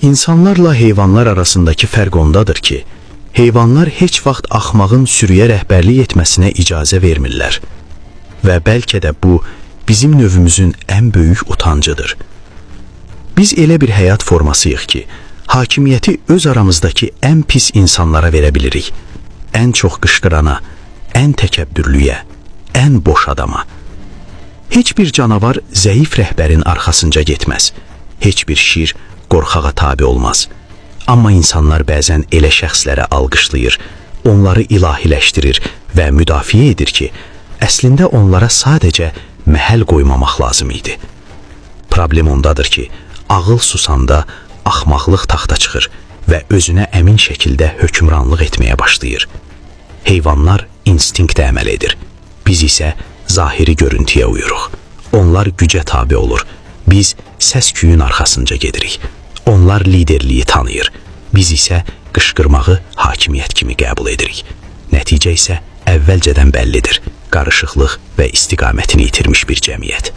İnsanlarla heyvanlar arasındakı fərq ondadır ki, heyvanlar heç vaxt axmağın sürüyə rəhbərlik etməsinə icazə vermirlər. Və bəlkə də bu, bizim növümüzün ən böyük utancıdır. Biz elə bir həyat formasıyıq ki, hakimiyyəti öz aramızdakı ən pis insanlara verə bilirik. Ən çox qışqırana, ən təkəbbürlüyə, ən boş adama. Heç bir canavar zəif rəhbərin arxasınca getməz. Heç bir şir qorxağa tabi olmaz. Amma insanlar bəzən elə şəxslərə alqışlayır, onları ilahiləşdirir və müdafiə edir ki, əslində onlara sadəcə məhəl qoymamaq lazım idi. Problem ondadır ki, ağıl susanda axmaqlıq taxta çıxır və özünə əmin şəkildə hökmranlıq etməyə başlayır. Heyvanlar instinktə əməl edir. Biz isə zahiri görüntüyə uyuruq. Onlar gücə tabi olur. Biz səs-küyün arxasınca gedirik. Onlar liderliyi tanıyır. Biz isə qışqırmağı hakimiyyət kimi qəbul edirik. Nəticə isə əvvəlcədən bəllidir. Qarışıqlıq və istiqamətini itirmiş bir cəmiyyət.